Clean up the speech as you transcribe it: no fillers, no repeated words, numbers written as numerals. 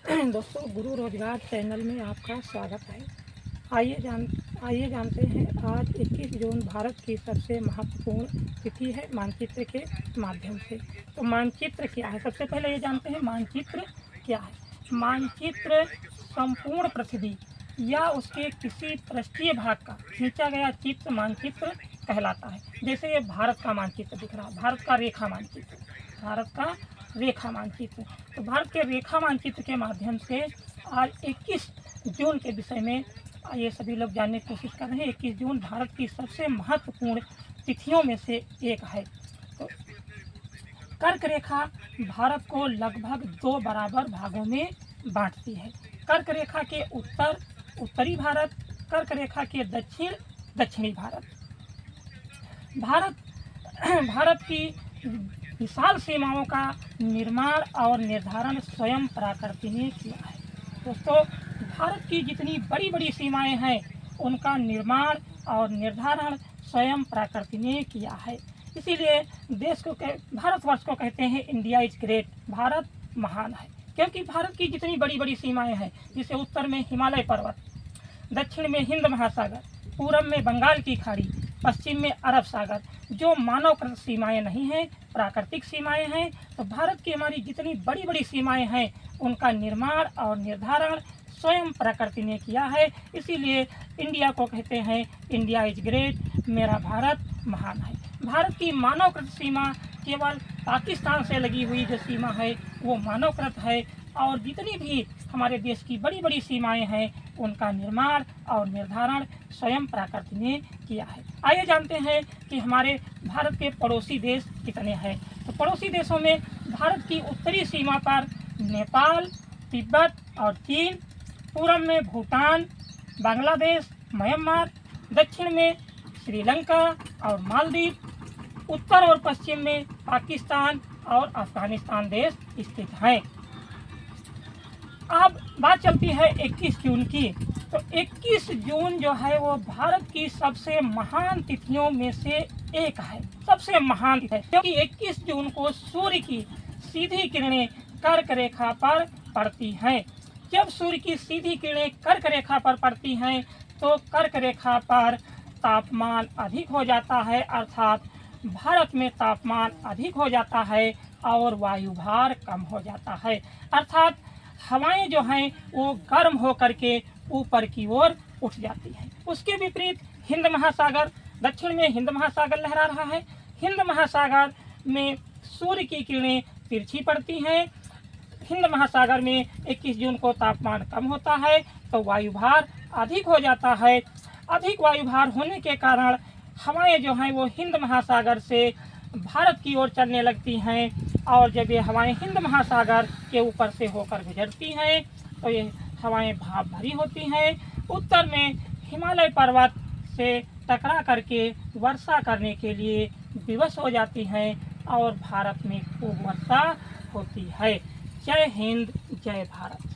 दोस्तों, गुरु रोजगार चैनल में आपका स्वागत है। आइए जानते हैं आज 21 जून भारत की सबसे महत्वपूर्ण तिथि है मानचित्र के माध्यम से। तो मानचित्र क्या है, सबसे पहले ये जानते हैं मानचित्र क्या है। मानचित्र संपूर्ण पृथ्वी या उसके किसी पृष्ठीय भाग का खींचा गया चित्र मानचित्र कहलाता है। जैसे ये भारत का मानचित्र दिख रहा है, भारत का रेखा मानचित्र। तो भारत के रेखा मानचित्र के माध्यम से आज 21 जून के विषय में ये सभी लोग जानने की कोशिश कर रहे हैं। 21 जून भारत की सबसे महत्वपूर्ण तिथियों में से एक है। तो कर्क रेखा भारत को लगभग 2 बराबर भागों में बांटती है। कर्क रेखा के उत्तरी भारत, कर्क रेखा के दक्षिणी भारत की विशाल सीमाओं का निर्माण और निर्धारण स्वयं प्रकृति ने किया है। दोस्तों, भारत की जितनी बड़ी बड़ी सीमाएं हैं उनका निर्माण और निर्धारण स्वयं प्रकृति ने किया है। इसीलिए भारतवर्ष को कहते हैं इंडिया इज ग्रेट, भारत महान है। क्योंकि भारत की जितनी बड़ी बड़ी सीमाएं हैं, जैसे उत्तर में हिमालय पर्वत, दक्षिण में हिंद महासागर, पूरब में बंगाल की खाड़ी, पश्चिम में अरब सागर, जो मानवकृत सीमाएं नहीं हैं, प्राकृतिक सीमाएं हैं। तो भारत की हमारी जितनी बड़ी बड़ी सीमाएं हैं उनका निर्माण और निर्धारण स्वयं प्रकृति ने किया है। इसीलिए इंडिया को कहते हैं इंडिया इज ग्रेट, मेरा भारत महान है। भारत की मानवकृत सीमा केवल पाकिस्तान से लगी हुई जो सीमा है वो मानवकृत है, और जितनी भी हमारे देश की बड़ी बड़ी सीमाएं हैं उनका निर्माण और निर्धारण स्वयं प्रकृति ने किया है। आइए जानते हैं कि हमारे भारत के पड़ोसी देश कितने हैं। तो पड़ोसी देशों में भारत की उत्तरी सीमा पर नेपाल, तिब्बत और चीन, पूरब में भूटान, बांग्लादेश, म्यांमार, दक्षिण में श्रीलंका और मालदीव, उत्तर और पश्चिम में पाकिस्तान और अफगानिस्तान देश स्थित हैं। अब बात चलती है 21 जून की। तो 21 जून जो है वो भारत की सबसे महान तिथियों में से एक है, सबसे महान है, क्योंकि 21 जून को सूर्य की सीधी किरणें कर्क रेखा पर पड़ती हैं। जब सूर्य की सीधी किरणें कर्क रेखा पर पड़ती हैं तो कर्क रेखा पर तापमान अधिक हो जाता है, अर्थात भारत में तापमान अधिक हो जाता है और वायुभार कम हो जाता है, अर्थात हवाएं जो हैं वो गर्म हो करके ऊपर की ओर उठ जाती हैं। उसके विपरीत हिंद महासागर, दक्षिण में हिंद महासागर लहरा रहा है। हिंद महासागर में सूर्य की किरणें तिरछी पड़ती हैं। हिंद महासागर में 21 जून को तापमान कम होता है तो वायुभार अधिक हो जाता है। अधिक वायुभार होने के कारण हवाएं जो हैं वो हिंद महासागर से भारत की ओर चलने लगती हैं, और जब ये हवाएं हिंद महासागर के ऊपर से होकर गुजरती हैं तो ये हवाएं भाप भरी होती हैं। उत्तर में हिमालय पर्वत से टकरा करके वर्षा करने के लिए विवश हो जाती हैं और भारत में खूब वर्षा होती है। जय हिंद, जय भारत।